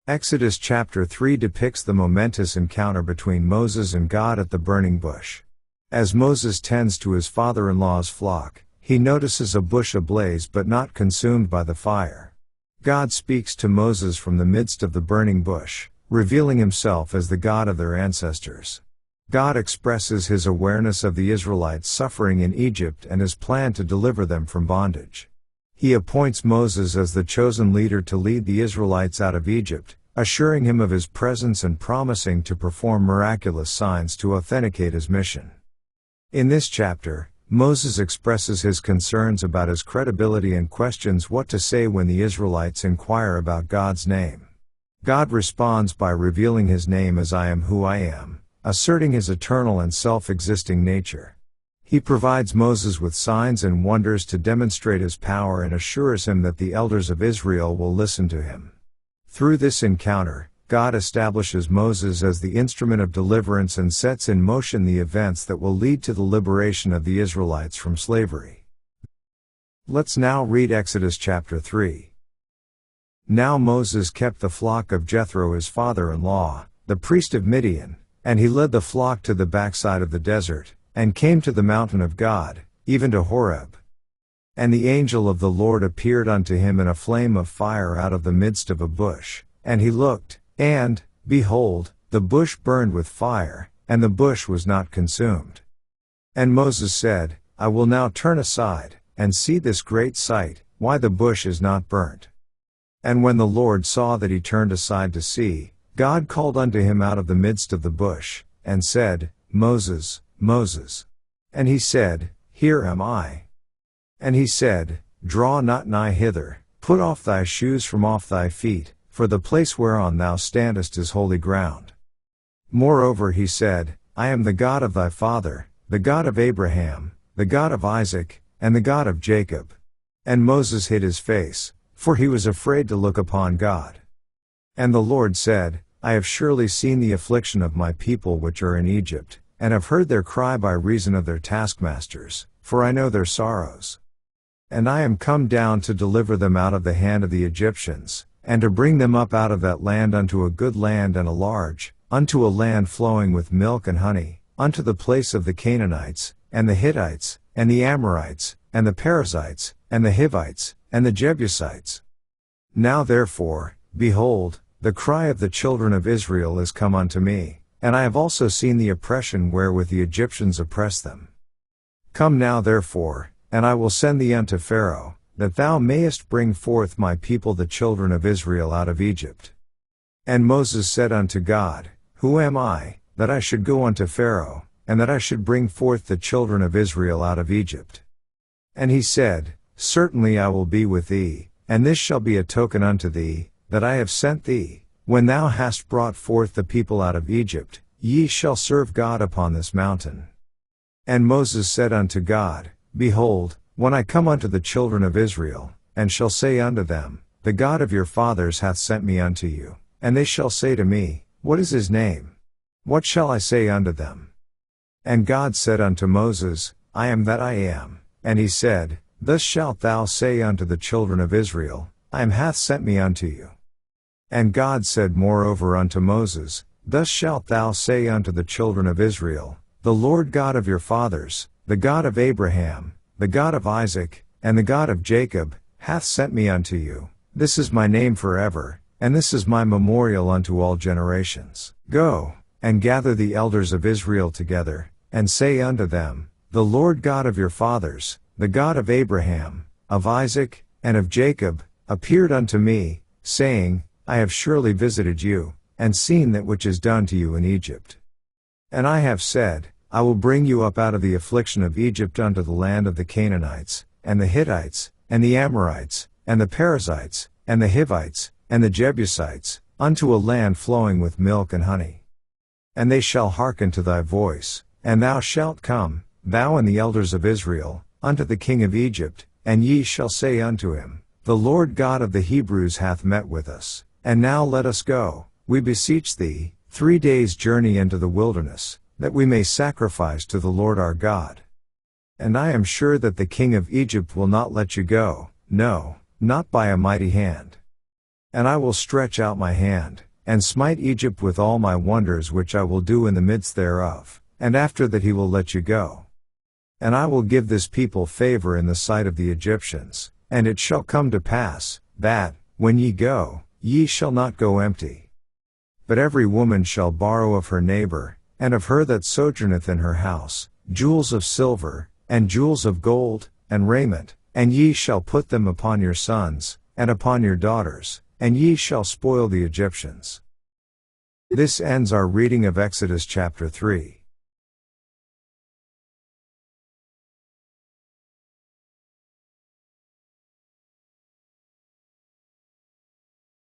Exodus chapter 3 depicts the momentous encounter between Moses and God at the burning bush. As Moses tends to his father-in-law's flock, he notices a bush ablaze but not consumed by the fire. God speaks to Moses from the midst of the burning bush, revealing himself as the God of their ancestors. God expresses his awareness of the Israelites' suffering in Egypt and his plan to deliver them from bondage. He appoints Moses as the chosen leader to lead the Israelites out of Egypt, assuring him of his presence and promising to perform miraculous signs to authenticate his mission. In this chapter, Moses expresses his concerns about his credibility and questions what to say when the Israelites inquire about God's name. God responds by revealing his name as I am who I am, asserting his eternal and self-existing nature. He provides Moses with signs and wonders to demonstrate his power and assures him that the elders of Israel will listen to him. Through this encounter, God establishes Moses as the instrument of deliverance and sets in motion the events that will lead to the liberation of the Israelites from slavery. Let's now read Exodus chapter 3. Now Moses kept the flock of Jethro his father-in-law, the priest of Midian, and he led the flock to the backside of the desert, and came to the mountain of God, even to Horeb. And the angel of the Lord appeared unto him in a flame of fire out of the midst of a bush, and he looked, and, behold, the bush burned with fire, and the bush was not consumed. And Moses said, I will now turn aside, and see this great sight, why the bush is not burnt. And when the Lord saw that he turned aside to see, God called unto him out of the midst of the bush, and said, Moses, Moses. And he said, Here am I. And he said, Draw not nigh hither, put off thy shoes from off thy feet, for the place whereon thou standest is holy ground. Moreover he said, I am the God of thy father, the God of Abraham, the God of Isaac, and the God of Jacob. And Moses hid his face, for he was afraid to look upon God. And the Lord said, I have surely seen the affliction of my people which are in Egypt, and have heard their cry by reason of their taskmasters, for I know their sorrows. And I am come down to deliver them out of the hand of the Egyptians, and to bring them up out of that land unto a good land and a large, unto a land flowing with milk and honey, unto the place of the Canaanites, and the Hittites, and the Amorites, and the Perizzites, and the Hivites, and the Jebusites. Now therefore, behold, the cry of the children of Israel is come unto me, and I have also seen the oppression wherewith the Egyptians oppress them. Come now therefore, and I will send thee unto Pharaoh, that thou mayest bring forth my people the children of Israel out of Egypt. And Moses said unto God, Who am I, that I should go unto Pharaoh, and that I should bring forth the children of Israel out of Egypt? And he said, Certainly I will be with thee, and this shall be a token unto thee, that I have sent thee. When thou hast brought forth the people out of Egypt, ye shall serve God upon this mountain. And Moses said unto God, Behold, when I come unto the children of Israel, and shall say unto them, The God of your fathers hath sent me unto you, and they shall say to me, What is his name? What shall I say unto them? And God said unto Moses, I am that I am. And he said, Thus shalt thou say unto the children of Israel, I am hath sent me unto you. And God said moreover unto Moses, Thus shalt thou say unto the children of Israel, The Lord God of your fathers, the God of Abraham, the God of Isaac, and the God of Jacob, hath sent me unto you. This is my name forever, and this is my memorial unto all generations. Go, and gather the elders of Israel together, and say unto them, The Lord God of your fathers, the God of Abraham, of Isaac, and of Jacob, appeared unto me, saying, I have surely visited you, and seen that which is done to you in Egypt. And I have said, I will bring you up out of the affliction of Egypt unto the land of the Canaanites, and the Hittites, and the Amorites, and the Perizzites, and the Hivites, and the Jebusites, unto a land flowing with milk and honey. And they shall hearken to thy voice, and thou shalt come, thou and the elders of Israel, unto the king of Egypt, and ye shall say unto him, The Lord God of the Hebrews hath met with us, and now let us go, we beseech thee, 3 days' journey into the wilderness, that we may sacrifice to the Lord our God. And I am sure that the king of Egypt will not let you go, no, not by a mighty hand. And I will stretch out my hand, and smite Egypt with all my wonders which I will do in the midst thereof, and after that he will let you go. And I will give this people favor in the sight of the Egyptians, and it shall come to pass, that, when ye go, ye shall not go empty. But every woman shall borrow of her neighbor, and of her that sojourneth in her house, jewels of silver, and jewels of gold, and raiment, and ye shall put them upon your sons, and upon your daughters, and ye shall spoil the Egyptians. This ends our reading of Exodus chapter 3.